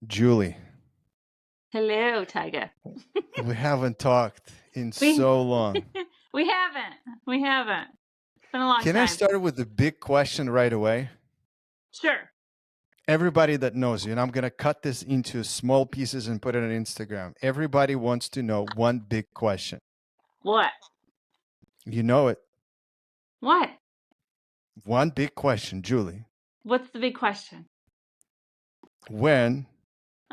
Julie, Hello, Tyga. we haven't talked in We so long. we haven't. We haven't. It's been a long Can I time. start with the big question right away? Sure. Everybody that knows you, and I'm going to cut this into small pieces and put it on Instagram. Everybody wants to know one big question. What? You know it. What? One big question, Julie. What's the big question? When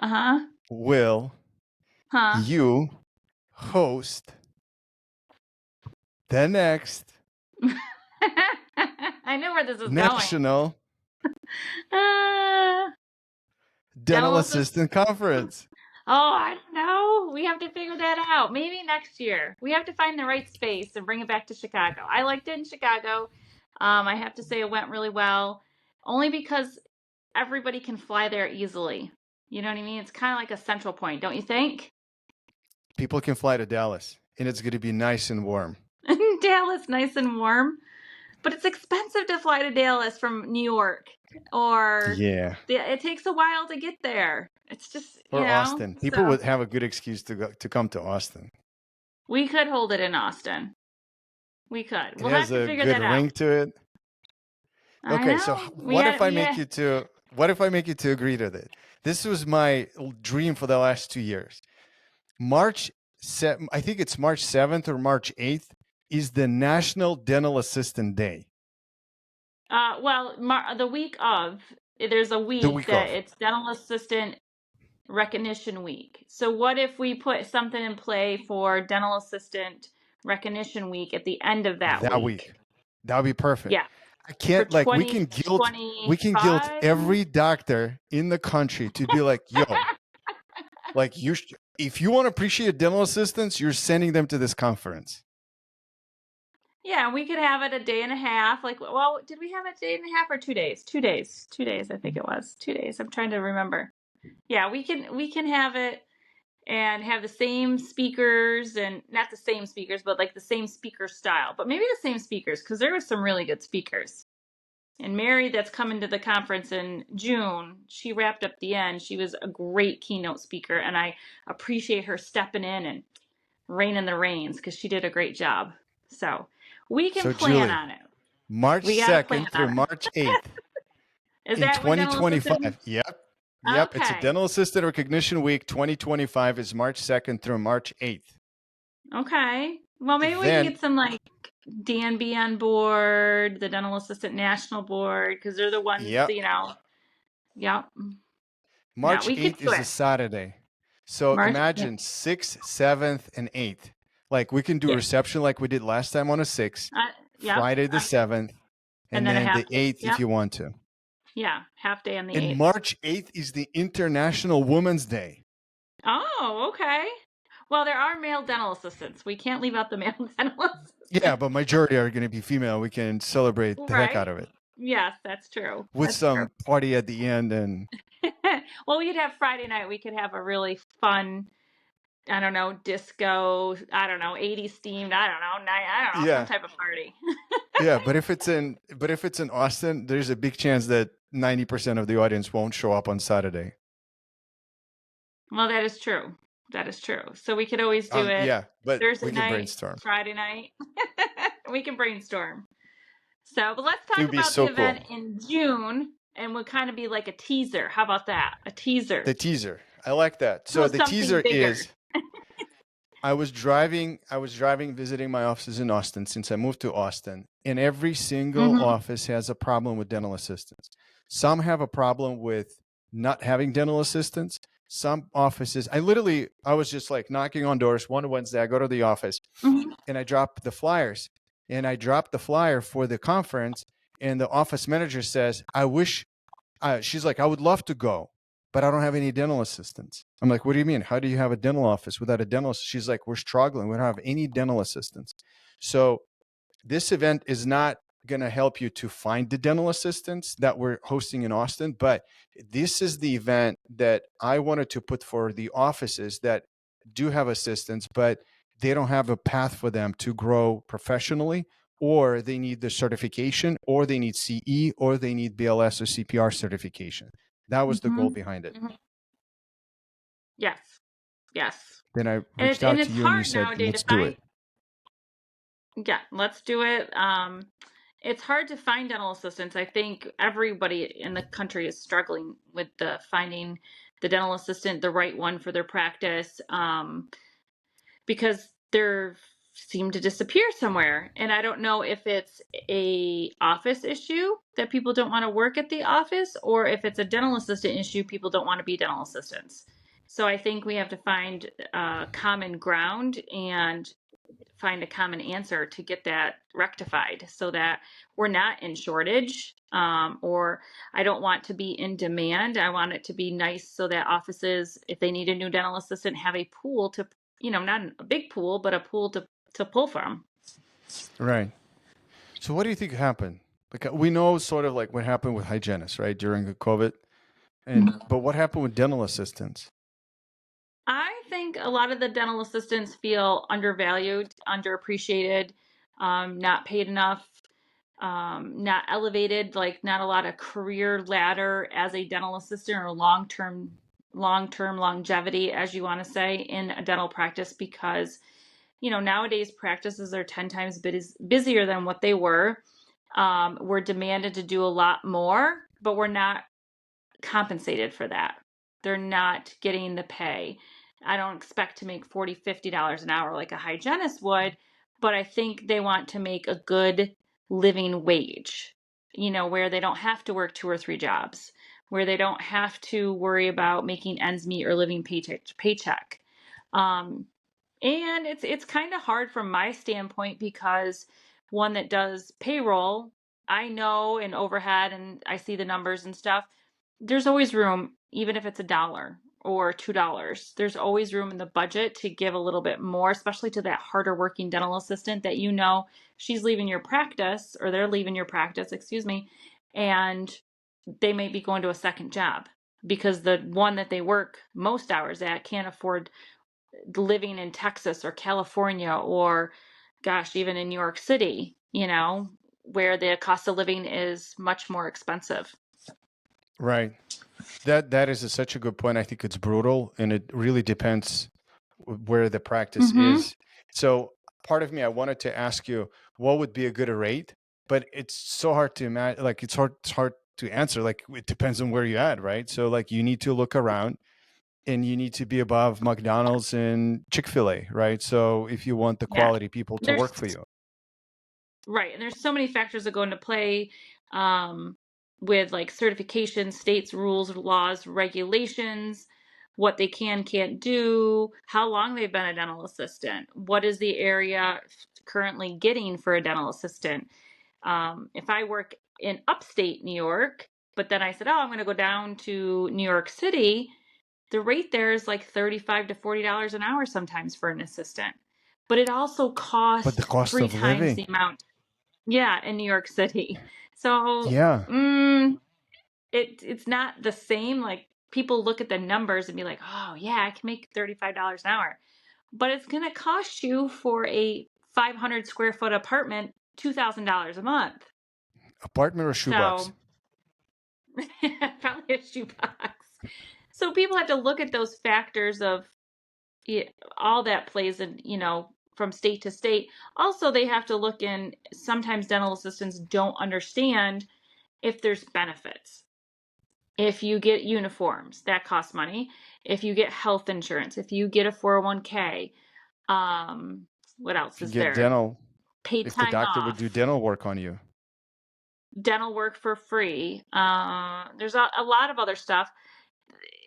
Uh-huh. will Huh? you host the next I know where this is going. National Uh, Dental dental assistant. Assistant Conference? Oh, I don't know. We have to figure that out. Maybe next year. We have to find the right space and bring it back to Chicago. I liked it in Chicago. I have to say it went really well, only because everybody can fly there easily. You know what I mean? It's kind of like a central point, don't you think? People can fly to Dallas, and it's going to be nice and warm. Dallas, nice and warm, but it's expensive to fly to Dallas from New York, or Yeah. it takes a while to get there. It's just, Or Austin. People so would have a good excuse to come to Austin. we could hold it in Austin. We could. It We'll has have to a figure good that out. ring to it. I Okay, so know. what if I make you to agree to this? This was my dream for the last 2 years. I think it's March 7th or March 8th is the National Dental Assistant Day. Well, the week of, there's a The week week that of. it's Dental Assistant Recognition Week. So what if we put something in play for Dental Assistant Recognition Week at the end of that That week? week. That would be perfect. Yeah, I for can't we can guilt 2025. every doctor in the country to be like, yo, like if you want to appreciate dental assistants, you're sending them to this conference. Yeah, we could have it a day and a half. Like, well, did we have it a day and a half or 2 days? 2 days. 2 days, I think it was. 2 days. I'm trying to remember. Yeah, we can have it and have the same speakers, and not the same speakers, but like the same speaker style. But maybe the same speakers, because there were some really good speakers. And Mary, that's coming to the conference in June, she wrapped up the end. She was a great keynote speaker, and I appreciate her stepping in and reining the reins because she did a great job. So we can So plan Julie, on it. March We got to plan 2nd through on it. March 8th Is in that when dental assistant? 2025. Yep. Yep. It's a Okay. Dental Assistant Recognition Week 2025 is March 2nd through March 8th. Okay. Well, maybe we can Then, get some like DNB on board, the Dental Assistant National Board, because they're the ones, yep. Yep. Yeah, March we could 8th do is a it. Saturday. So March. imagine 6th, 7th, and 8th. Like we can do a Yeah. reception like we did last time on a 6th, Yep. Friday the 7th, And and then a then half the day. 8th if Yep. you want to. Yeah. Half day on the And 8th. March 8th is the International Women's Day. Oh, okay. Well, there are male dental assistants. We can't leave out the male dental assistants. Yeah, but majority are going to be female. We can celebrate the heck out Right. of it Yes, that's true. with That's true. some party at the end. And Well, we'd have Friday night. We could have a really fun, I don't know, disco, I don't know, 80s themed, I don't know, night, I don't know, some yeah, type of party. yeah. But if it's in Austin, there's a big chance that 90% of the audience won't show up on Saturday. Well, that is true. That is true. So we could always do it Yeah, but Thursday we can night, brainstorm. Friday night. We can brainstorm. So, but let's It talk would be about so the cool. event in June, and we'll kind of be like a teaser. How about that? A teaser. The teaser. I like that. So the teaser bigger. is I was driving visiting my offices in Austin since I moved to Austin, and every single office has a problem with dental assistants. Some have a problem with not having dental assistants. Some offices, I was just like knocking on doors one Wednesday. I go to the office and I drop the flyers, and I dropped the flyer for the conference, and the office manager says, she's like, I would love to go, but I don't have any dental assistants. I'm like, what do you mean? How do you have a dental office without a dental? She's like, we're struggling. We don't have any dental assistants. So this event is not going to help you to find the dental assistants that we're hosting in Austin, but this is the event that I wanted to put for the offices that do have assistants, but they don't have a path for them to grow professionally, or they need the certification, or they need CE, or they need BLS or CPR certification. That was the goal behind it. Yes. Yes. Then I And reached and out it's to you and you hard said, nowadays to let's do find. it. Yeah, let's do it. It's hard to find dental assistants. I think everybody in the country is struggling with the finding the dental assistant, the right one for their practice, because they're seem to disappear somewhere. And I don't know if it's a office issue that people don't want to work at the office, or if it's a dental assistant issue, people don't want to be dental assistants. So I think we have to find common ground and find a common answer to get that rectified so that we're not in shortage, or I don't want to be in demand. I want it to be nice so that offices, if they need a new dental assistant, have a pool to, not a big pool, but a pool to pull from. Right. So what do you think happened? Like we know sort of like what happened with hygienists, right, during the COVID, but what happened with dental assistants? I think a lot of the dental assistants feel undervalued, underappreciated, not paid enough, not elevated, like not a lot of career ladder as a dental assistant or long-term longevity, as you want to say, in a dental practice because, nowadays practices are 10 times busier than what they were. We're demanded to do a lot more, but we're not compensated for that. They're not getting the pay. I don't expect to make $40, $50 an hour like a hygienist would, but I think they want to make a good living wage, where they don't have to work two or three jobs, where they don't have to worry about making ends meet or living paycheck to paycheck. Um, and it's kind of hard from my standpoint because one that does payroll, I know in overhead and I see the numbers and stuff, there's always room, even if it's $1 or $2. There's always room in the budget to give a little bit more, especially to that harder working dental assistant that she's leaving your practice or they're leaving your practice, excuse me, and they may be going to a second job because the one that they work most hours at can't afford living in Texas or California or, gosh, even in New York City, where the cost of living is much more expensive. Right. That is such a good point. I think it's brutal, and it really depends where the practice Mm-hmm. is. So, part of me, I wanted to ask you, what would be a good rate? But it's so hard to imagine. Like, it's hard to answer. Like, it depends on where you're at, right? So, like, you need to look around, and you need to be above McDonald's and Chick-fil-A, right? So, if you want the Yeah. quality people to There's work for you, Right. And there's so many factors that go into play, um, with like certification, states, rules, laws, regulations, what they can't do, how long they've been a dental assistant, what is the area currently getting for a dental assistant. If I work in upstate New York, but then I said, oh, I'm going to go down to New York City, the rate there is like $35 to $40 an hour sometimes for an assistant. But it also but the costs cost three of times living, the amount. Yeah, in New York City. So, yeah. it's not the same. Like people look at the numbers and be like, "Oh, yeah, I can make $35 an hour." But it's going to cost you for a 500 square foot apartment $2,000 a month. Apartment or shoebox? So, probably a shoebox. So people have to look at those factors of, yeah, all that plays in, from state to state. Also, they have to look in, sometimes dental assistants don't understand if there's benefits. If you get uniforms, that costs money. If you get health insurance, if you get a 401k, what else If you is get there? dental, Paid if the time doctor would do off, dental work on you. dental work for free. There's a lot of other stuff.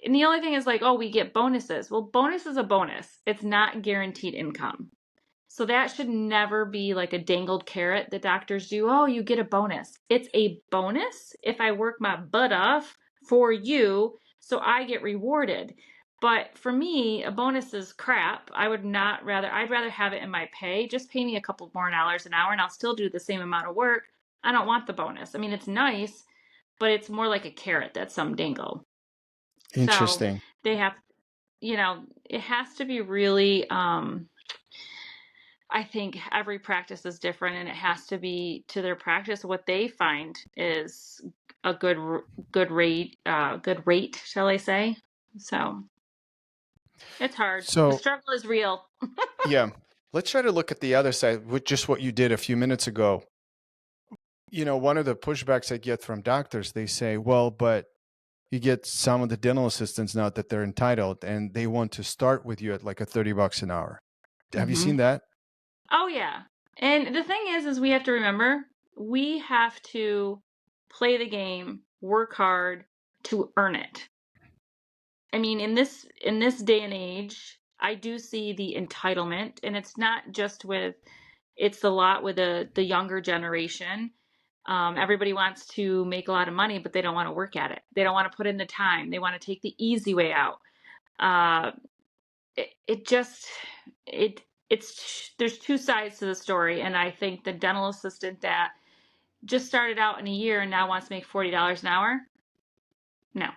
And the only thing is like, oh, we get bonuses. Well, bonus is a bonus. It's not guaranteed income. So that should never be like a dangled carrot that doctors do. Oh, you get a bonus. It's a bonus if I work my butt off for you, so I get rewarded. But for me, a bonus is crap. I'd rather have it in my pay. Just pay me a couple more dollars an hour and I'll still do the same amount of work. I don't want the bonus. I mean, it's nice, but it's more like a carrot that's some dangle. So Interesting. they have, it has to be really, I think every practice is different and it has to be to their practice what they find is a good rate, shall I say? So, It's hard. The So struggle is real. yeah, let's try to look at the other side with just what you did a few minutes ago. You know, one of the pushbacks I get from doctors, they say, well, but you get some of the dental assistants now that they're entitled and they want to start with you at like a $30 an hour. Have you seen that? Oh yeah. And the thing is we have to remember we have to play the game, work hard to earn it. I mean, in this day and age, I do see the entitlement, and it's not just with it's a lot with the younger generation. Everybody wants to make a lot of money, but they don't want to work at it. They don't want to put in the time. They want to take the easy way out. Uh, it just it's there's two sides to the story, and I think the dental assistant that just started out in a year and now wants to make $40 an hour, no.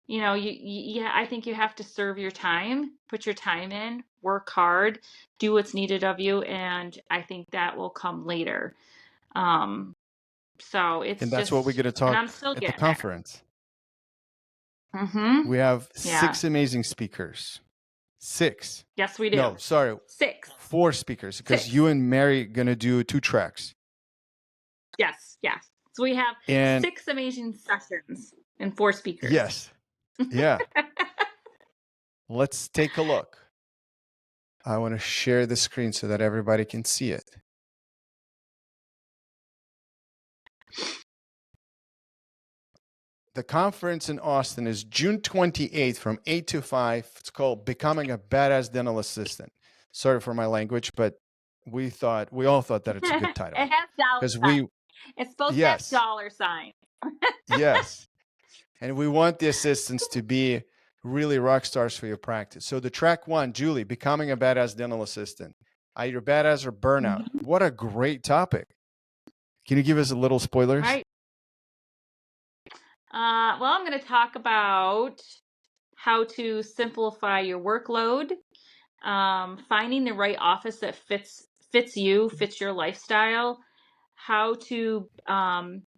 You know, yeah, I think you have to serve your time, put your time in, work hard, do what's needed of you, and I think that will come later. Um, so And it's that's what we're just, going to and talk I'm still at the getting there. conference. Mm-hmm. We have Yeah. 6 amazing speakers. 6. Yes, we do. No, sorry. 6. 4 speakers because 6. you and Mary going to do 2 tracks. Yes, yes. So we have And 6 amazing sessions and 4 speakers. yes. Yeah. Let's take a look. I want to share the screen so that everybody can see it. The conference in Austin is June 28th from 8 to 5. It's called Becoming a Badass Dental Assistant. Sorry for my language, but we all thought that it's a good title. It has dollar signs. It's supposed to have dollar signs. Yes. And we want the assistants to be really rock stars for your practice. So the track 1, Julie, Becoming a Badass Dental Assistant. Either badass or burnout. Mm-hmm. What a great topic. Can you give us a little spoilers? Right. Well, I'm going to talk about how to simplify your workload, finding the right office that fits you, fits your lifestyle, how to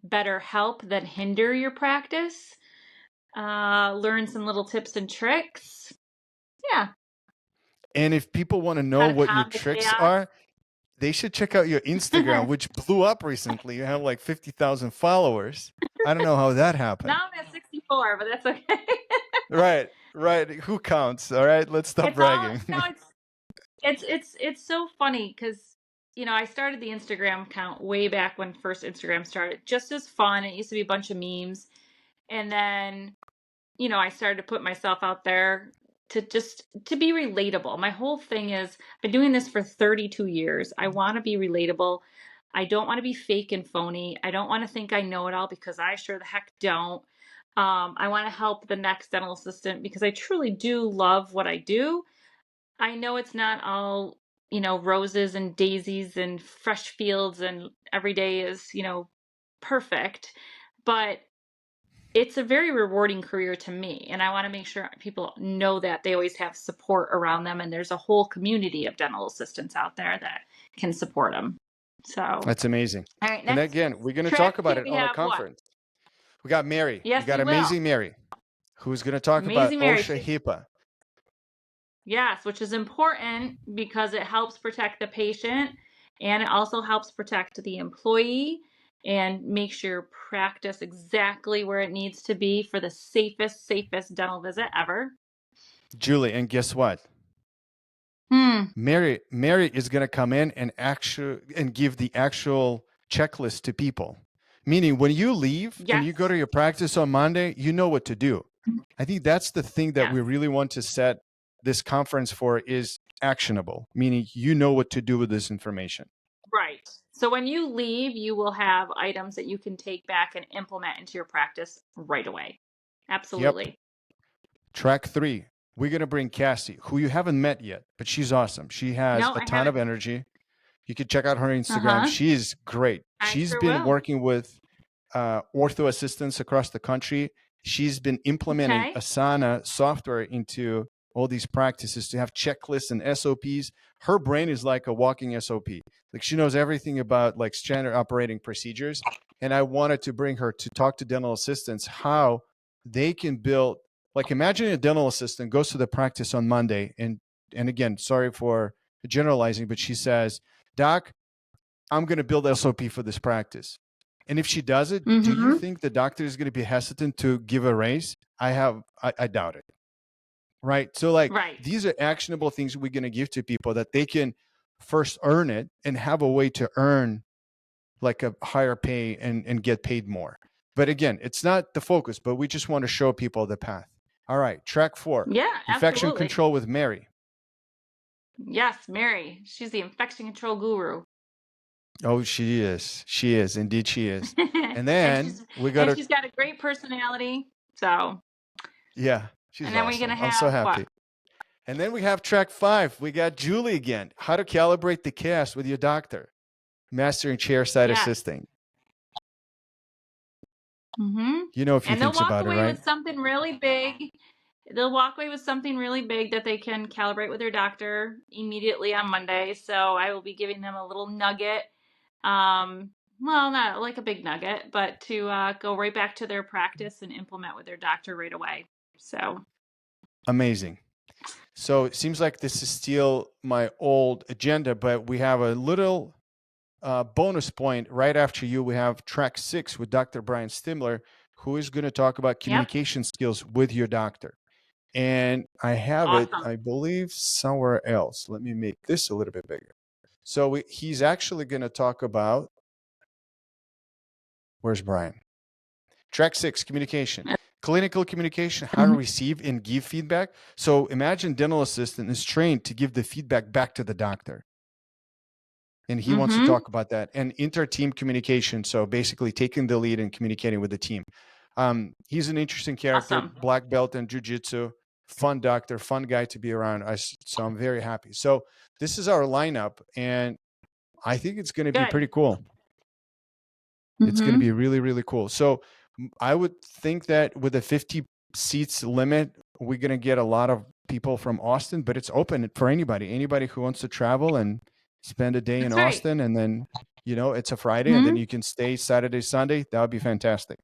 better help than hinder your practice, learn some little tips and tricks. Yeah. And if people want to know what your tricks are, they should check out your Instagram, which blew up recently. You have like 50,000 followers. I don't know how that happened. Now I'm at 64, but that's Right. okay. Who counts? All right, let's stop bragging. It's so funny because, you know, I started the Instagram account way back when first Instagram started, just as fun. It used to be a bunch of memes. And then, you know, I started to put myself out there to be relatable. My whole thing is I've been doing this for 32 years. I want to be relatable. I don't want to be fake and phony. I don't want to think I know it all because I sure the heck don't. I want to help the next dental assistant because I truly do love what I do. I know it's not all, you know, roses and daisies and fresh fields and every day is, you know, perfect, but it's a very rewarding career to me. And I want to make sure people know that they always have support around them. And there's a whole community of dental assistants out there that can support them. So that's amazing. All right, and again, we're going to talk about it on the conference. What? We got Mary. Yes, we got amazing Mary, who's going to talk about OSHA HIPAA. Yes, which is important because it helps protect the patient and it also helps protect the employee and makes your practice exactly where it needs to be for the safest dental visit ever. Julie, and guess what? Mary is going to come in and give the actual checklist to people. Meaning when you leave and you go to your practice on Monday, you know what to do. I think that's the thing that we really want to set this conference for is actionable, meaning you know what to do with this information. Right. So when you leave, you will have items that you can take back and implement into your practice right away. Absolutely. Yep. Track 3, we're going to bring Cassie, who you haven't met yet, but she's awesome. She has a ton of energy. You can check out her Instagram. She is great. She's been working with ortho assistants across the country. She's been implementing Asana software into all these practices to have checklists and SOPs. Her brain is like a walking SOP. Like she knows everything about like standard operating procedures. And I wanted to bring her to talk to dental assistants how they can build Like imagine a dental assistant goes to the practice on Monday and again, sorry for generalizing, but she says, "Doc, I'm going to build SOP for this practice." And if she does it, do you think the doctor is going to be hesitant to give a raise? I doubt it. Right. So like Right. these are actionable things we're going to give to people that they can first earn it and have a way to earn like a higher pay and get paid more. But again, it's not the focus, but we just want to show people the path. All right. Track 4, Yeah, infection absolutely. control with Mary. Yes, Mary. She's the infection control guru. Oh, she is. She is. Indeed, she is. And then we got and to, she's got a great personality. So, yeah, she's and then we're awesome. gonna I'm so have happy. what? And then we have track 5. We got Julie again. How to calibrate the cast with your doctor. Mastering chairside Yes. assisting. Mm-hmm. You know a few And they'll things walk about it, away right? with something really big. They'll walk away with something really big that they can calibrate with their doctor immediately on Monday. So I will be giving them a little nugget. Well, not like a big nugget, but to go right back to their practice and implement with their doctor right away. So Amazing. So it seems like this is still my old agenda, but we have a little bonus point right after you. We have track 6 with Dr. Brian Stimler, who is going to talk about communication skills with your doctor. And I have it, awesome. I believe, somewhere else. Let me make this a little bit bigger. So he's actually going to talk about, where's Brian? Track 6, communication. Clinical communication, how to receive and give feedback. So imagine dental assistant is trained to give the feedback back to the doctor. And he wants to talk about that. And inter-team communication, so basically taking the lead and communicating with the team. He's an interesting character, Awesome. black belt in jiu-jitsu, fun doctor, fun guy to be around. So I'm very happy. So this is our lineup, and I think it's going to be pretty cool. It's going to be really, really cool. So I would think that with a 50 seats limit, we're going to get a lot of people from Austin, but it's open for anybody who wants to travel and spend a day in Austin. And then, it's a Friday and then you can stay Saturday, Sunday. That would be fantastic.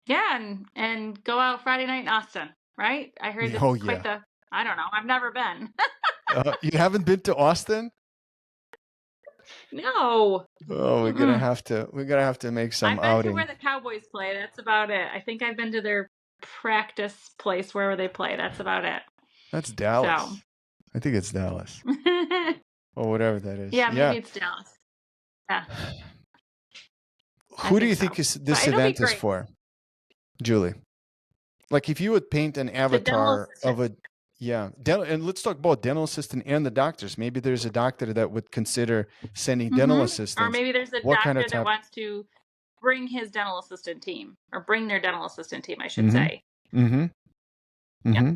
Yeah. And go out Friday night in Austin, right? I heard this is quite the, I don't know. I've never been. You haven't been to Austin? No. Oh, we're gonna have to make some I've been outing. to where the Cowboys play. That's about it. I think I've been to their practice place wherever they play. That's about it. That's Dallas. So. I think it's Dallas. Or whatever that is. Yeah, maybe it's Dallas. Yeah. Who do you think this event is for, Julie? Like if you would paint an avatar of a dental, and let's talk about dental assistant and the doctors. Maybe there's a doctor that would consider sending dental assistants. Or maybe there's a doctor that wants to bring his dental assistant team, or bring their dental assistant team, I should say. Yeah.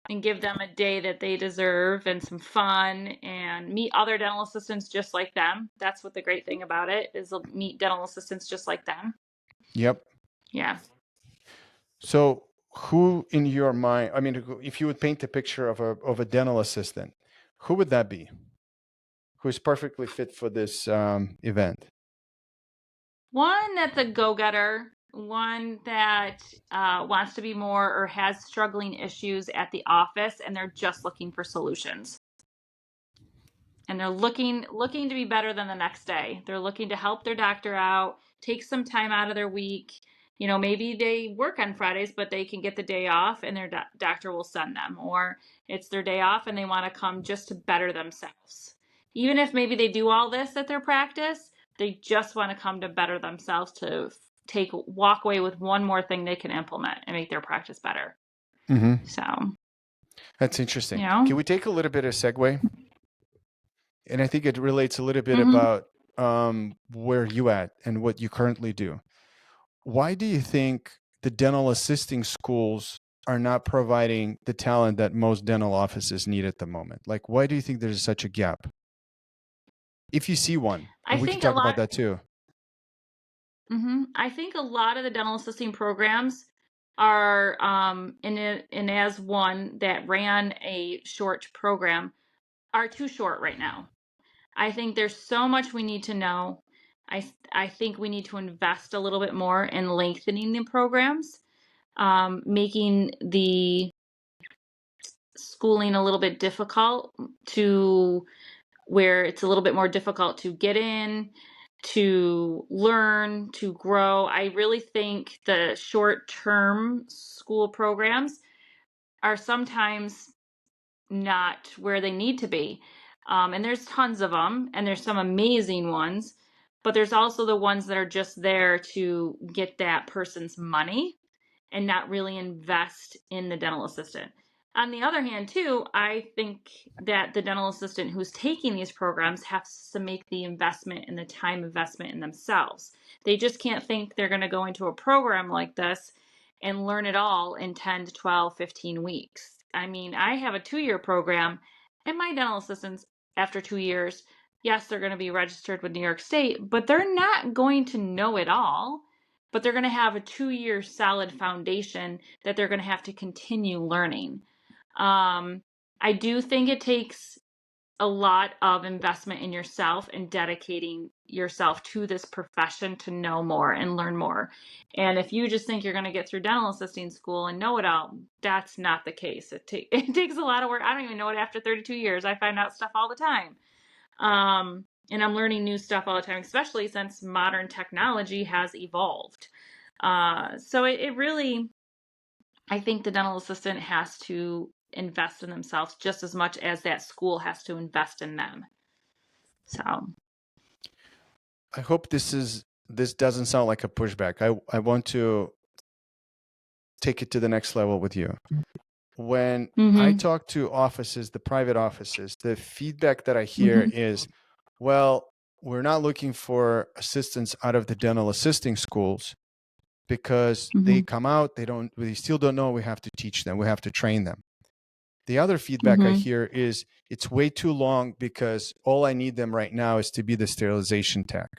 And give them a day that they deserve and some fun and meet other dental assistants just like them. That's what the great thing about it is, meet dental assistants just like them. Yep. Yeah. So who in your mind, I mean, if you would paint a picture of a dental assistant, who would that be? Who's perfectly fit for this event? One that's a go-getter, one that wants to be more or has struggling issues at the office, and they're just looking for solutions. And they're looking to be better than the next day. They're looking to help their doctor out, take some time out of their week. Maybe they work on Fridays, but they can get the day off and their doctor will send them. Or it's their day off and they want to come just to better themselves. Even if maybe they do all this at their practice, they just want to come to better themselves, to walk away with one more thing they can implement and make their practice better. So that's interesting. Can we take a little bit of segue? And I think it relates a little bit about where you at and what you currently do. Why do you think the dental assisting schools are not providing the talent that most dental offices need at the moment? Like, why do you think there's such a gap? If you see one, and we can talk about that too. I think a lot of the dental assisting programs are, and as one that ran a short program, are too short right now. I think there's so much we need to know. I think we need to invest a little bit more in lengthening the programs. making the schooling a little bit difficult, to where it's a little bit more difficult to get in, to learn, to grow. I really think the short-term school programs are sometimes not where they need to be. And there's tons of them, and there's some amazing ones, but there's also the ones that are just there to get that person's money and not really invest in the dental assistant. On the other hand, too, I think that the dental assistant who's taking these programs has to make the investment and the time investment in themselves. They just can't think they're going to go into a program like this and learn it all in 10 to 12, 15 weeks. I mean, I have a 2-year program, and my dental assistants, after 2 years, yes, they're going to be registered with New York State, but they're not going to know it all. But they're going to have a 2-year solid foundation that they're going to have to continue learning. I do think it takes a lot of investment in yourself and dedicating yourself to this profession to know more and learn more. And if you just think you're going to get through dental assisting school and know it all, that's not the case. It takes a lot of work. I don't even know it after 32 years. I find out stuff all the time. And I'm learning new stuff all the time, especially since modern technology has evolved. So it really, I think the dental assistant has to invest in themselves just as much as that school has to invest in them. So I hope this doesn't sound like a pushback. I want to take it to the next level with you. When I talk to offices, the private offices, the feedback that I hear is, well, we're not looking for assistants out of the dental assisting schools because they come out, they still don't know. We have to teach them. We have to train them. The other feedback I hear is it's way too long because all I need them right now is to be the sterilization tech.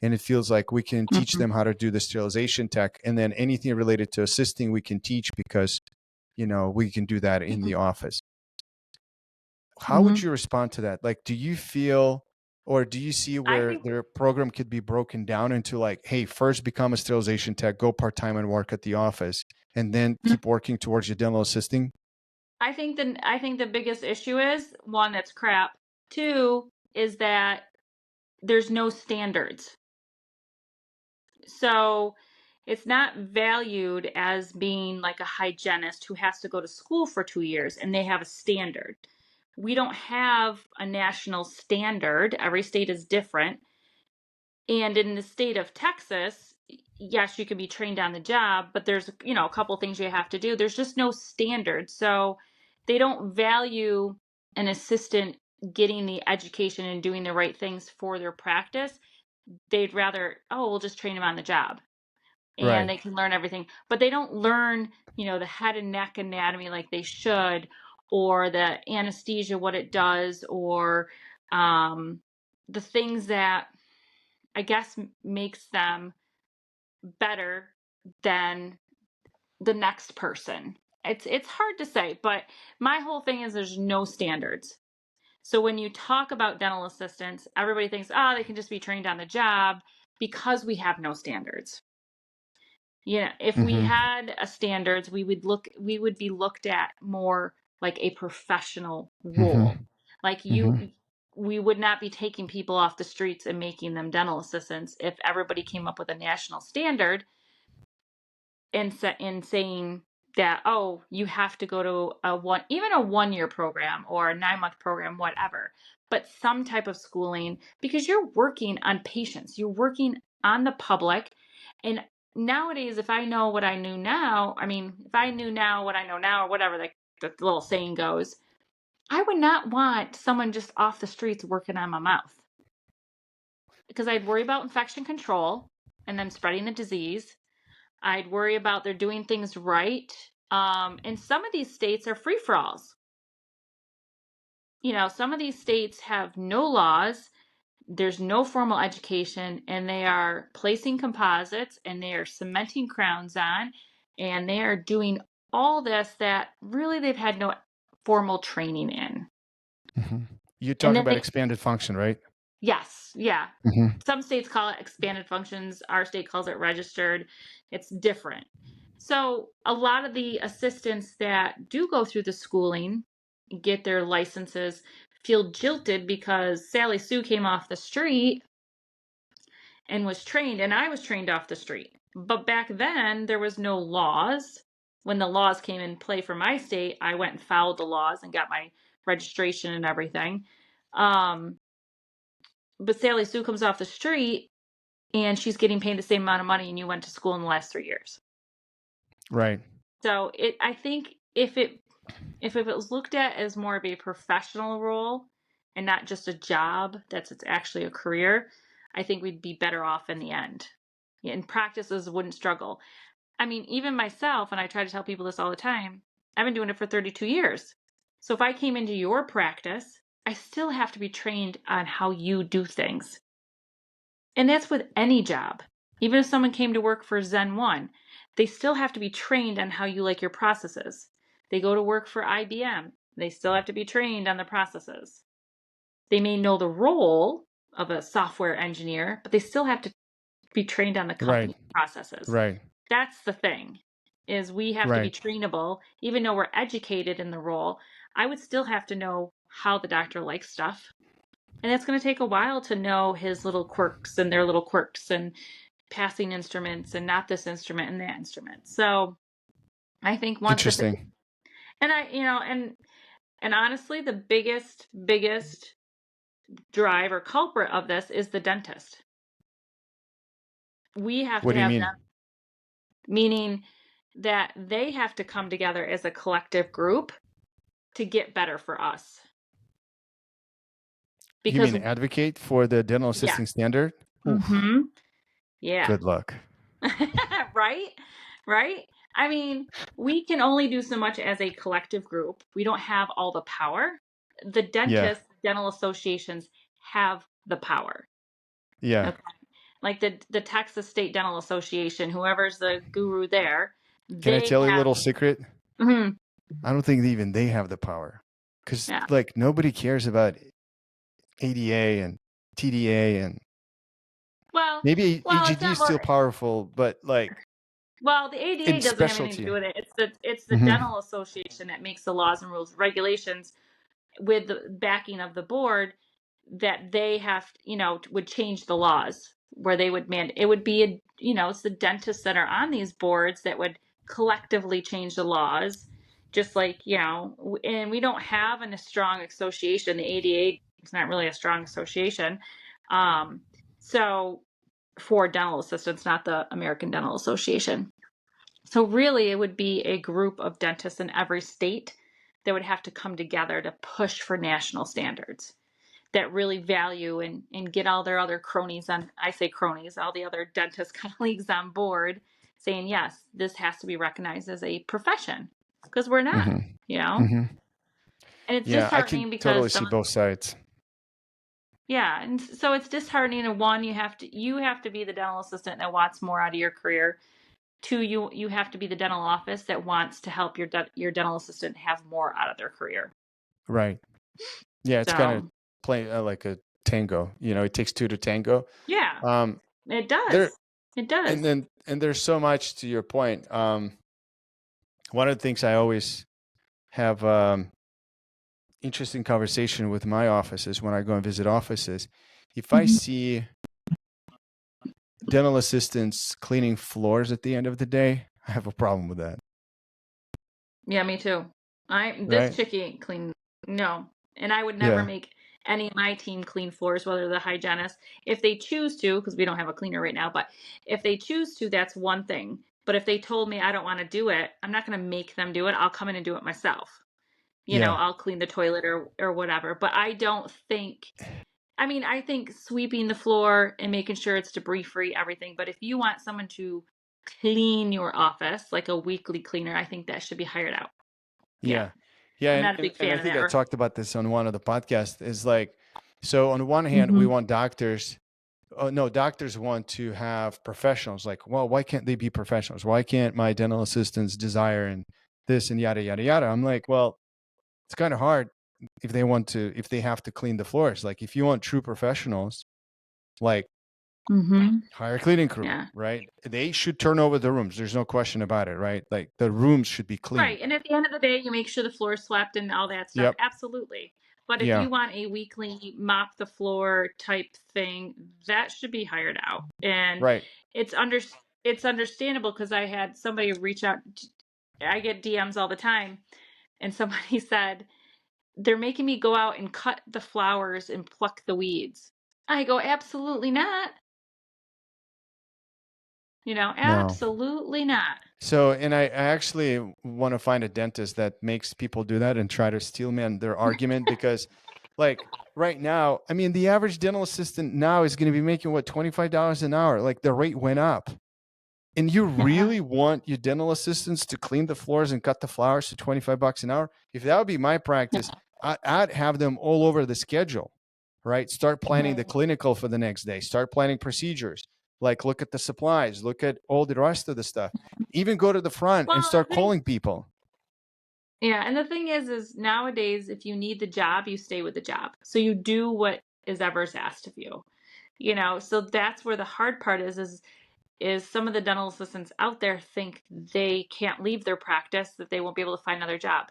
And it feels like we can teach them how to do the sterilization tech, and then anything related to assisting we can teach because, we can do that in the office. How would you respond to that? Like, do you feel, or do you see where their program could be broken down into like, hey, first become a sterilization tech, go part-time and work at the office, and then keep working towards your dental assisting? I think the biggest issue is, one, that's crap. Two is that there's no standards. So it's not valued as being like a hygienist who has to go to school for 2 years and they have a standard. We don't have a national standard. Every state is different. And in the state of Texas, yes, you can be trained on the job, but there's, a couple things you have to do. There's just no standard. So they don't value an assistant getting the education and doing the right things for their practice. They'd rather, we'll just train them on the job and they can learn everything. But they don't learn, the head and neck anatomy like they should, or the anesthesia, what it does, or the things that I guess makes them better than the next person. It's hard to say, but my whole thing is there's no standards. So when you talk about dental assistants, everybody thinks, they can just be trained on the job because we have no standards. If we had a standards, we would be looked at more like a professional role. Like we would not be taking people off the streets and making them dental assistants if everybody came up with a national standard and saying that, you have to go to even a 1-year program or a 9-month program, whatever, but some type of schooling, because you're working on patients, you're working on the public. And nowadays, if I know what I knew now, if I knew now what I know now, or whatever the little saying goes, I would not want someone just off the streets working on my mouth, because I'd worry about infection control and them spreading the disease. I'd worry about they're doing things right. And some of these states are free-for-alls. Some of these states have no laws. There's no formal education, and they are placing composites, and they are cementing crowns on, and they are doing all this that really they've had no formal training in. You're talking about expanded function, right? Yes. Yeah. Some states call it expanded functions. Our state calls it registered. It's different. So a lot of the assistants that do go through the schooling, get their licenses, feel jilted because Sally Sue came off the street and was trained, and I was trained off the street. But back then, there was no laws. When the laws came in play for my state, I went and followed the laws and got my registration and everything. Um, but Sally Sue comes off the street and she's getting paid the same amount of money, and you went to school in the last 3 years. Right. So I think if it was looked at as more of a professional role and not just a job, it's actually a career, I think we'd be better off in the end. And practices wouldn't struggle. I mean, even myself, and I try to tell people this all the time, I've been doing it for 32 years. So if I came into your practice, I still have to be trained on how you do things. And that's with any job. Even if someone came to work for Zen 1, they still have to be trained on how you like your processes. They go to work for IBM, they still have to be trained on the processes. They may know the role of a software engineer, but they still have to be trained on the company processes. Right. That's the thing, is we have to be trainable. Even though we're educated in the role, I would still have to know how the doctor likes stuff. And it's going to take a while to know his little quirks and their little quirks and passing instruments and not this instrument and that instrument. So I think once Interesting. and and honestly, the biggest drive or culprit of this is the dentist. We have What to do you have mean? them, meaning that they have to come together as a collective group to get better for us. Because you mean advocate for the dental assisting standard? Mm-hmm. Yeah. Good luck. Right? I mean, we can only do so much as a collective group. We don't have all the power. The dentists, dental associations have the power. Yeah. Okay. Like the Texas State Dental Association, whoever's the guru there. Can I tell you a little secret? Mm-hmm. I don't think even they have the power. Because like nobody cares about ADA and TDA and maybe AGD is still powerful, but like the ADA doesn't have anything to do with it. It's the dental association that makes the laws and rules, regulations with the backing of the board that they have, would change the laws where they would it would be it's the dentists that are on these boards that would collectively change the laws, just like, and we don't have a strong association. The ADA is not really a strong association. So for dental assistants, not the American Dental Association. So really it would be a group of dentists in every state that would have to come together to push for national standards that really value and get all their other cronies on, I say cronies, all the other dentist colleagues on board saying, yes, this has to be recognized as a profession, because we're not, And it's disheartening because totally see both sides. Yeah. And so it's disheartening. And one, you have to be the dental assistant that wants more out of your career. Two, you have to be the dental office that wants to help your dental assistant have more out of their career. Right. Yeah, it's kind of playing like a tango. It takes two to tango. Yeah. It does. It does. And there's so much to your point. One of the things I always have interesting conversation with my offices when I go and visit offices, if I see dental assistants cleaning floors at the end of the day, I have a problem with that. Yeah, me too. Chickie ain't clean. No. And I would never make any of my team clean floors, whether the hygienist, if they choose to, because we don't have a cleaner right now, but if they choose to, that's one thing. But if they told me I don't want to do it, I'm not going to make them do it. I'll come in and do it myself. I'll clean the toilet or whatever. But I don't think, I think sweeping the floor and making sure it's debris free, everything. But if you want someone to clean your office, like a weekly cleaner, I think that should be hired out. Yeah. I'm not a big fan and I think I talked about this on one of the podcasts, is like, so on one hand, we want doctors. Oh, no, doctors want to have professionals. Like, well, why can't they be professionals? Why can't my dental assistants desire and this and yada, yada, yada? I'm like, well, it's kind of hard if they have to clean the floors. Like, if you want true professionals, like Mm-hmm. Hire a cleaning crew, Yeah. right? They should turn over the rooms. There's no question about it, right? Like the rooms should be clean. Right. And at the end of the day, you make sure the floor is swept and all that stuff. Yep. Absolutely. But if Yeah. you want a weekly mop the floor type thing, that should be hired out. And Right. it's under it's understandable because I had somebody reach out. I get DMs all the time, and somebody said they're making me go out and cut the flowers and pluck the weeds. I go, absolutely not. No. Absolutely not. So, and I actually want to find a dentist that makes people do that and try to steelman their argument because, like, right now, I mean, the average dental assistant now is going to be making what, $25 an hour? Like, the rate went up. And you really want your dental assistants to clean the floors and cut the flowers for $25 an hour? If that would be my practice, I'd have them all over the schedule, right? Start planning the clinical for the next day. Start planning procedures. Like, look at the supplies. Look at all the rest of the stuff. Even go to the front and Well, start calling people. yeah, and the thing is nowadays, if you need the job, you stay with the job. So you do what is ever's asked of you. So that's where the hard part is some of the dental assistants out there think they can't leave their practice, that they won't be able to find another job.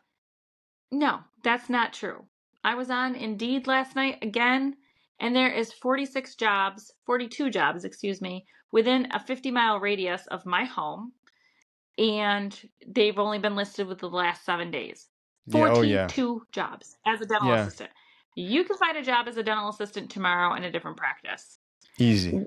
No, that's not true. I was on Indeed last night again, and there is 42 jobs, excuse me, within a 50-mile radius of my home, and they've only been listed with the last 7 days. Yeah. Oh, yeah. 42 jobs as a dental Yeah. assistant. You can find a job as a dental assistant tomorrow in a different practice. Easy.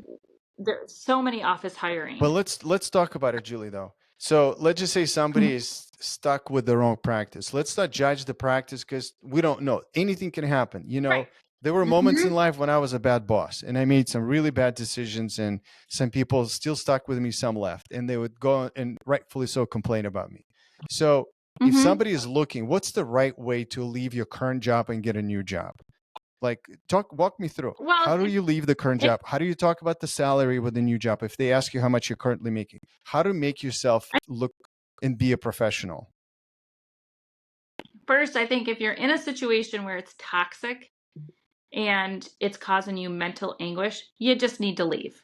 There's so many office hiring. But let's talk about it, Julie, though. So let's just say somebody is stuck with their own practice. Let's not judge the practice because we don't know. Anything can happen. Right. There were moments in life when I was a bad boss and I made some really bad decisions, and some people still stuck with me, some left, and they would go and rightfully so complain about me. So if somebody is looking, what's the right way to leave your current job and get a new job? Like, walk me through. Well, How do you leave the current job? How do you talk about the salary with the new job? If they ask you how much you're currently making, how to make yourself look and be a professional? First, I think if you're in a situation where it's toxic and it's causing you mental anguish, you just need to leave.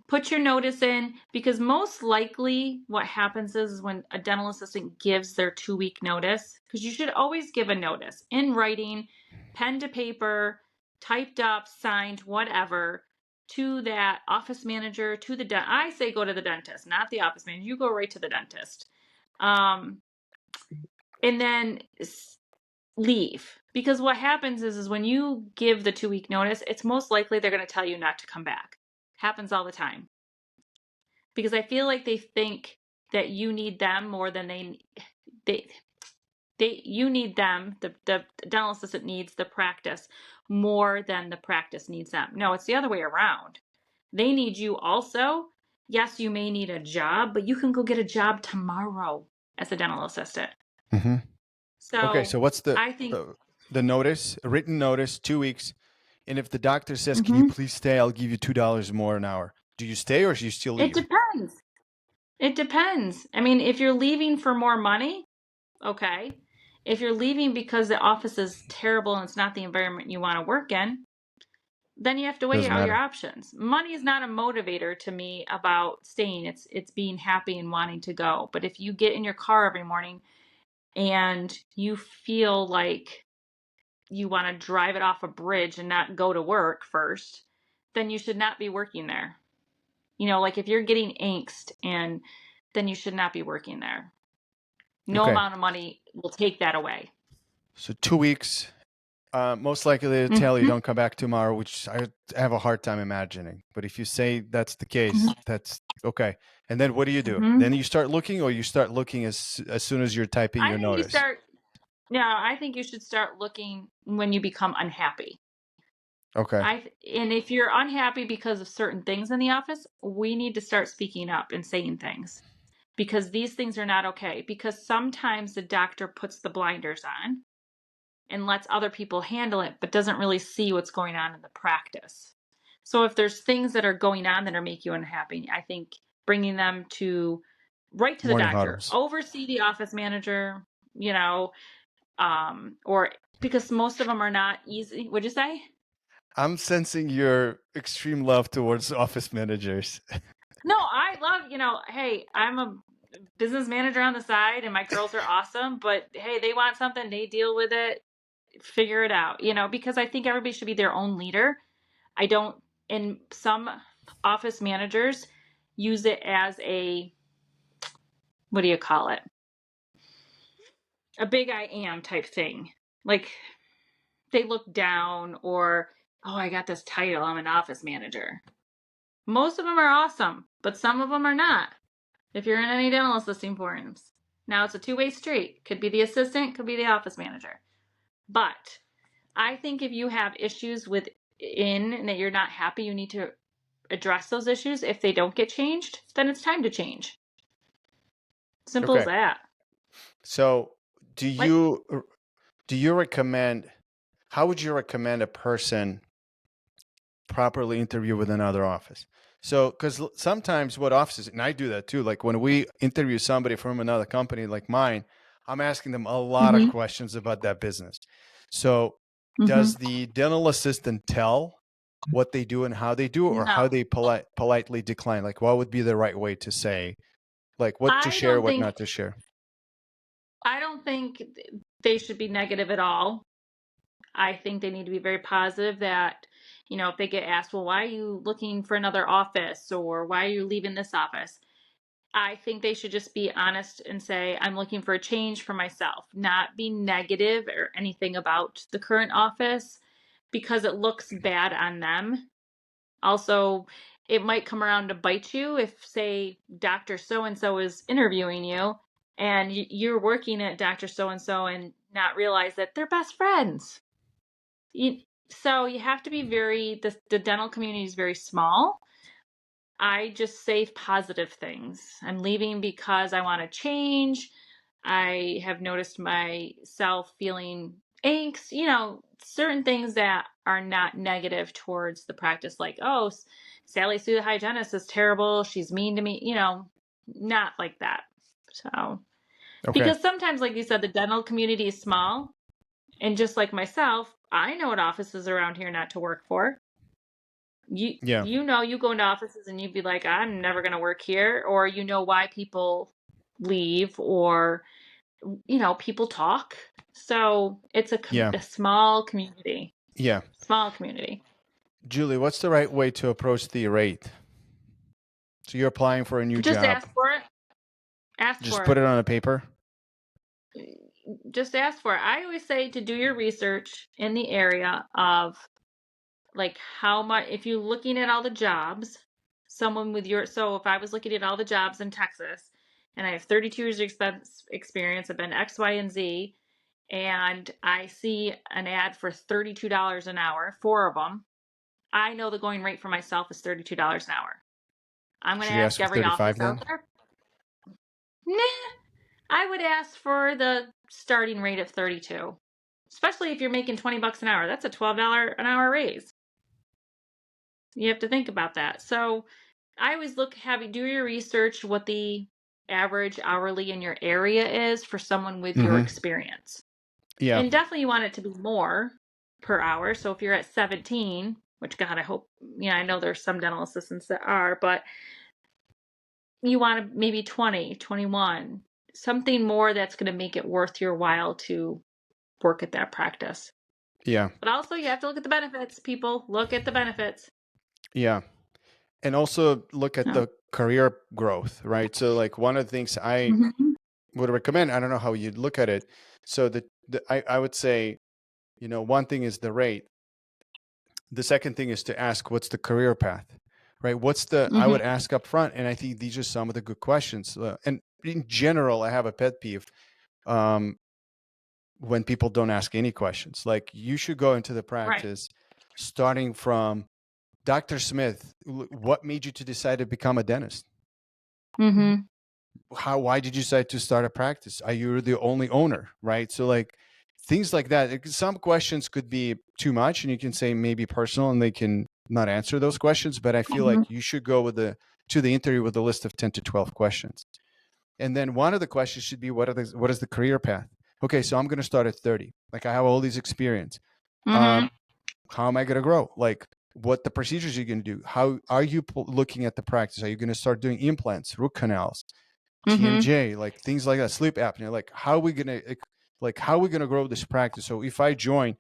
Put your notice in, because most likely what happens is when a dental assistant gives their 2-week notice, because you should always give a notice in writing, pen to paper, typed up, signed, whatever, to that office manager, to the dentist. I say go to the dentist, not the office manager. You go right to the dentist. And then leave. Because what happens is when you give the 2-week notice, it's most likely they're going to tell you not to come back. Happens all the time. Because I feel like they think that you need them more than you need them. The dental assistant needs the practice more than the practice needs them. No, it's the other way around. They need you also. Yes, you may need a job, but you can go get a job tomorrow as a dental assistant. Mm-hmm. So okay, so what's I think the notice, a written notice, 2 weeks, and if the doctor says, "Can you please stay? I'll give you $2 more an hour." Do you stay or do you still leave? it depends. It depends. I mean, if you're leaving for more money, okay. If you're leaving because the office is terrible and it's not the environment you want to work in, then you have to weigh Doesn't all your matter. options. Money is not a motivator to me about staying. It's being happy and wanting to go. But if you get in your car every morning and you feel like you want to drive it off a bridge and not go to work first, then you should not be working there. Like if you're getting angst, and then you should not be working there. No Okay. amount of money will take that away. So 2 weeks, most likely they'll tell you don't come back tomorrow, which I have a hard time imagining. But if you say that's the case, that's okay. And then what do you do? Then you start looking, or you start looking as soon as you're typing your notice? I think you should start looking when you become unhappy. Okay. And if you're unhappy because of certain things in the office, we need to start speaking up and saying things, because these things are not okay. Because sometimes the doctor puts the blinders on and lets other people handle it, but doesn't really see what's going on in the practice. So if there's things that are going on that are make you unhappy, I think bringing them right to the Morning doctor, huddles. oversee the office manager, or because most of them are not easy. What'd you say? I'm sensing your extreme love towards office managers. No, I love, hey, I'm a business manager on the side and my girls are awesome, but hey, they want something, they deal with it, figure it out, because I think everybody should be their own leader. I don't, and some office managers use it as what do you call it? A big I am type thing. Like they look down or, oh, I got this title, I'm an office manager. Most of them are awesome, but some of them are not. If you're in any dental assisting forums. Now it's a two-way street. Could be the assistant, could be the office manager. But I think if you have issues within and that you're not happy, you need to address those issues. If they don't get changed, then it's time to change. Simple as Okay. that. So do you recommend, how would you recommend a person properly interview with another office? So, because sometimes what offices, and I do that too, like when we interview somebody from another company like mine, I'm asking them a lot of questions about that business. So does the dental assistant tell what they do and how they do, or how they politely decline? Like what would be the right way to say, like what to share, what not to share? I don't think they should be negative at all. I think they need to be very positive that, if they get asked, well, why are you looking for another office or why are you leaving this office? I think they should just be honest and say, I'm looking for a change for myself, not be negative or anything about the current office because it looks bad on them. Also, it might come around to bite you if, say, Dr. So-and-so is interviewing you and you're working at Dr. So-and-so and not realize that they're best friends. So you have to be the dental community is very small. I just say positive things. I'm leaving because I want to change. I have noticed myself feeling angst, certain things that are not negative towards the practice, like, oh, Sally Sue, the hygienist, is terrible. She's mean to me, not like that. So, because sometimes, like you said, the dental community is small. And just like myself, I know what offices around here not to work for. You go into offices and you'd be like, I'm never going to work here, or why people leave, or people talk. So it's a small community. Yeah. Small community. Julie, what's the right way to approach the rate? So you're applying for a new Just job. ask for it. Just put it on a paper. Just ask for it. I always say to do your research in the area of like how much, if you're looking at all the jobs, so if I was looking at all the jobs in Texas and I have 32 years of experience, I've been X, Y, and Z, and I see an ad for $32 an hour, 4 of them, I know the going rate for myself is $32 an hour. I'm going to ask every office out there. Nah, I would ask for the starting rate of 32, especially if you're making $20 an hour. That's a $12 an hour raise. You have to think about that. So I always have you do your research, what the average hourly in your area is for someone with your experience. Yeah. And definitely you want it to be more per hour. So if you're at 17, which God, I hope, I know there's some dental assistants that are, but you want to maybe 20, 21, something more that's going to make it worth your while to work at that practice. Yeah. But also you have to look at the benefits, people. Look at the benefits. Yeah. And also look at the career growth, right? So like one of the things I would recommend, I don't know how you'd look at it. So I would say, one thing is the rate. The second thing is to ask, what's the career path, right? I would ask up front. And I think these are some of the good questions. And in general, I have a pet peeve when people don't ask any questions. Like you should go into the practice starting from, Dr. Smith, what made you to decide to become a dentist? Why did you decide to start a practice? Are you the only owner, right? So like things like that. Some questions could be too much and you can say maybe personal and they can not answer those questions. But I feel like you should go to the interview with a list of 10 to 12 questions. And then one of the questions should be, what is the career path? Okay, so I'm going to start at 30. Like I have all these experience. how am I going to grow? Like, what the procedures you're going to do? How are you looking at the practice? Are you going to start doing implants, root canals, TMJ, like things like that, sleep apnea? Like, how are we going to grow this practice? So if I join,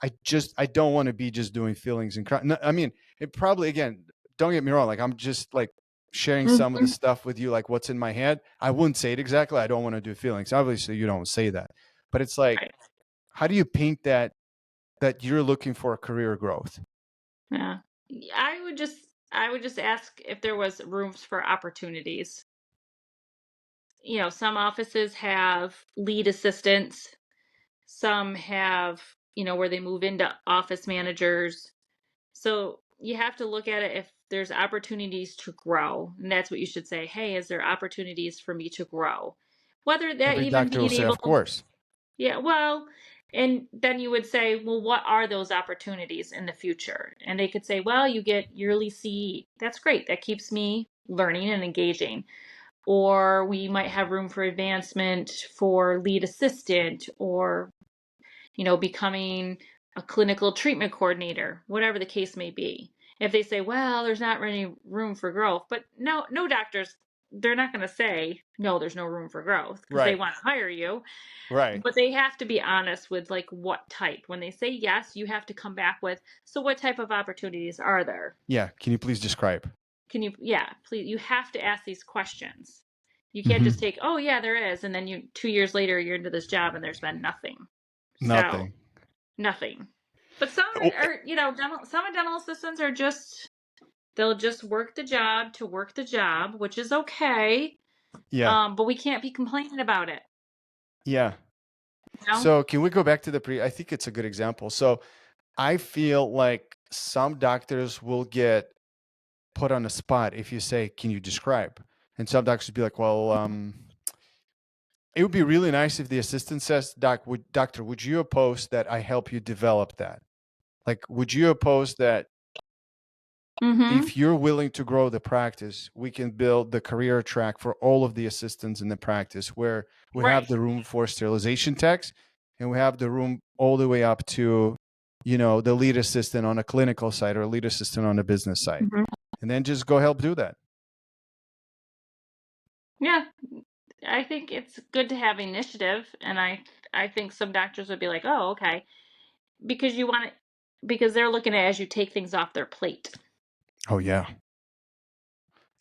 I don't want to be just doing fillings and no, I mean, it probably, again, don't get me wrong, like I'm just like sharing some of the stuff with you, like what's in my head. I wouldn't say it exactly. I don't want to do fillings. Obviously, you don't say that, but it's like, Right. how do you paint that you're looking for career growth? Yeah. I would just ask if there was rooms for opportunities. Some offices have lead assistants, some have, where they move into office managers. So you have to look at it if there's opportunities to grow. And that's what you should say. Hey, is there opportunities for me to grow? Whether that Every even doctor will being say, of able, course. yeah, well, and then you would say, well, what are those opportunities in the future? And they could say, well, you get yearly CE. That's great. That keeps me learning and engaging. Or we might have room for advancement for lead assistant, or becoming a clinical treatment coordinator, whatever the case may be. If they say, well, there's not really room for growth, but no doctors, they're not going to say, no, there's no room for growth because they Right. want to hire you. Right. But they have to be honest with like what type. When they say yes, you have to come back with, so what type of opportunities are there? Yeah. Can you please describe? Yeah, please, you have to ask these questions. You can't just take, oh yeah, there is, and then 2 years later you're into this job and there's been nothing. So Nothing. nothing. But some Oh, are, some dental assistants are they'll just work the job to work the job, which is okay. yeah. But we can't be complaining about it. Yeah. You know? So can we go back to I think it's a good example. So I feel like some doctors will get put on the spot if you say, can you describe? And some doctors would be like, well, it would be really nice if the assistant says, doctor, would you oppose that I help you develop that? Like, would you oppose that Mm-hmm. if you're willing to grow the practice, we can build the career track for all of the assistants in the practice where we have Right. the room for sterilization techs and we have the room all the way up to, the lead assistant on a clinical side or lead assistant on a business side. Mm-hmm. And then just go help do that. Yeah. I think it's good to have initiative, and I think some doctors would be like, oh, okay, because because they're looking at it as you take things off their plate. Oh, yeah.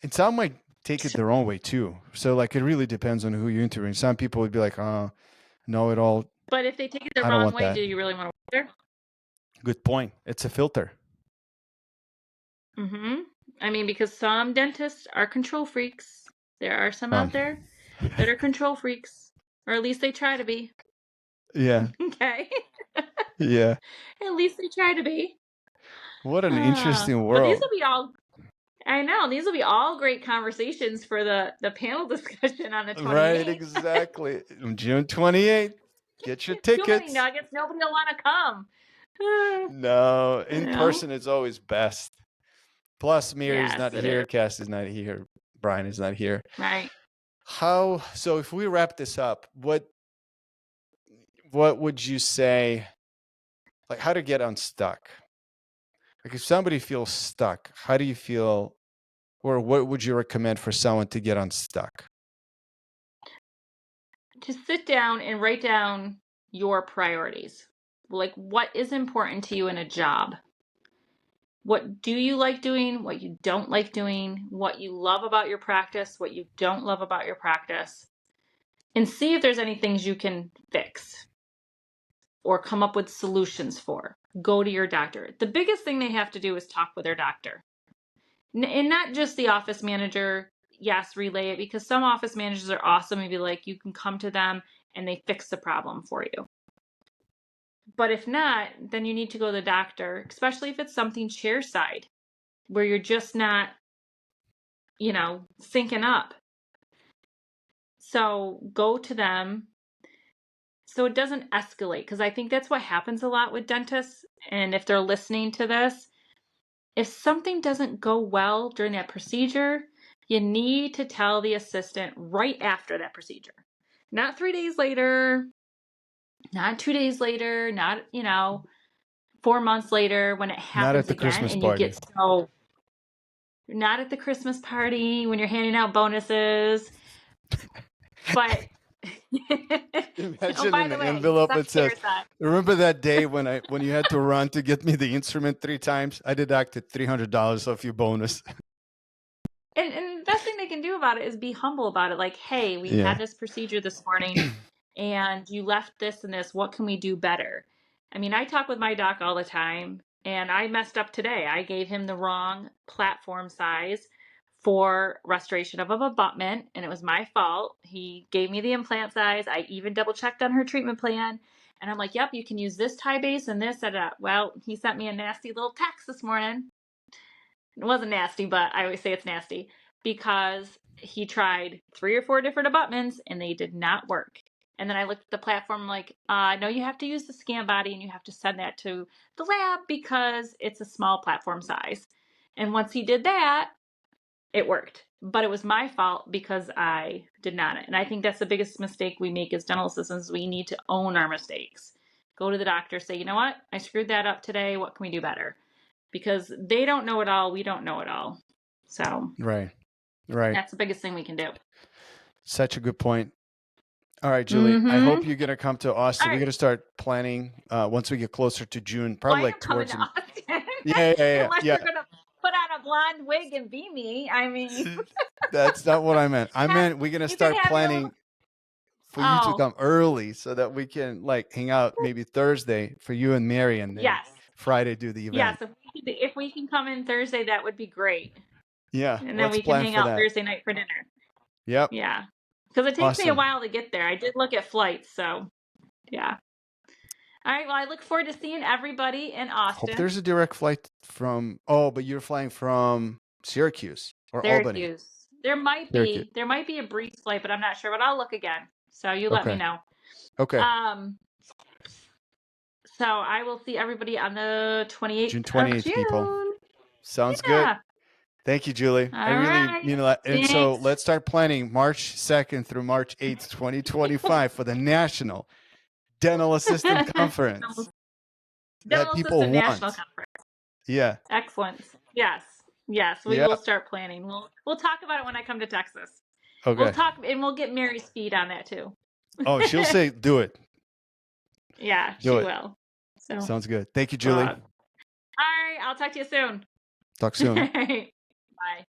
And some might take it their own way too. So like, it really depends on who you're interviewing. Some people would be like, know it all. But if they take it the I don't wrong want way, that. do you really want to work there? Good point. It's a filter. Mm-hmm. I mean, because some dentists are control freaks. There are some out there that are control freaks, or at least they try to be. Yeah. Okay. Yeah. At least they try to be. What an interesting But these world. will be all. I know these will be all great conversations for the panel discussion on the Right, 28th. exactly. June 28th. Get your Too many tickets. nuggets. Nobody will want to come. No, You in know? person is always best. Plus, Mary's Yes, not it here, is. Cass is not here, Brian is not here. Right. So if we wrap this up, what would you say, like how to get unstuck? Like if somebody feels stuck, how do you feel, or what would you recommend for someone to get unstuck? To sit down and write down your priorities. Like what is important to you in a job? What do you like doing? What you don't like doing? What you love about your practice? What you don't love about your practice? And see if there's any things you can fix or come up with solutions for. Go to your doctor. The biggest thing they have to do is talk with their doctor. And not just the office manager. Yes, relay it, because some office managers are awesome and be like, you can come to them and they fix the problem for you. But if not, then you need to go to the doctor, especially if it's something chair side where you're just not, syncing up. So go to them so it doesn't escalate, because I think that's what happens a lot with dentists. And if they're listening to this, if something doesn't go well during that procedure, you need to tell the assistant right after that procedure. Not 3 days later, not 2 days later, not, 4 months later when it happens Not at the again, Christmas and party. you get so not at the Christmas party when you're handing out bonuses, but oh, Imagine by in the the way, you envelope suck it says, CARES Act. "Remember that day when you had to run to get me the instrument 3 times? I deducted $300 off your bonus." And the best thing they can do about it is be humble about it. Like, hey, we Yeah. had this procedure this morning and you left this and this. What can we do better? I mean, I talk with my doc all the time and I messed up today. I gave him the wrong platform size for restoration of abutment, and it was my fault. He gave me the implant size. I even double checked on her treatment plan. And I'm like, yep, you can use this tie base and this. Well, he sent me a nasty little text this morning. It wasn't nasty, but I always say it's nasty because he tried 3 or 4 different abutments and they did not work. And then I looked at the platform like, no, you have to use the scan body and you have to send that to the lab because it's a small platform size. And once he did that, it worked. But it was my fault because I did not. And I think that's the biggest mistake we make as dental assistants. We need to own our mistakes. Go to the doctor, say, you know what? I screwed that up today. What can we do better? Because they don't know it all. We don't know it all. So Right. that's the biggest thing we can do. Such a good point. All right, Julie, I hope you're going to come to Austin. We're going to start planning once we get closer to June, probably Well, I like am coming towards to Austin. Yeah. Unless you're going to put on a blonde wig and be me. I mean, That's not what I meant. I meant we're going to start planning for you to come early so that we can like hang out maybe Thursday for you and Mary, and then Friday do the event. Yes, if we can come in Thursday, that would be great. Yeah, And then we can hang out Thursday night for dinner. Yep. Yeah. Because it takes me a while to get there. I did look at flights, so yeah. All right, well, I look forward to seeing everybody in Austin. Hope there's a direct flight from, but you're flying from Syracuse or Albany. There might be a brief flight, but I'm not sure, but I'll look again. So you let me know. Okay. So I will see everybody on the 28th June 28th, of June. People. Sounds good. Thank you, Julie. I really mean that. And so let's start planning March 2nd through March 8th, 2025 for the National Dental Assistant Conference. Dental Assistant National Conference. Yeah. Excellent. Yes. We will start planning. We'll talk about it when I come to Texas. Okay. We'll talk, and we'll get Mary's feed on that too. Oh, she'll say, do it. Yeah, she will. So sounds good. Thank you, Julie. All right. I'll talk to you soon. Talk soon. Bye.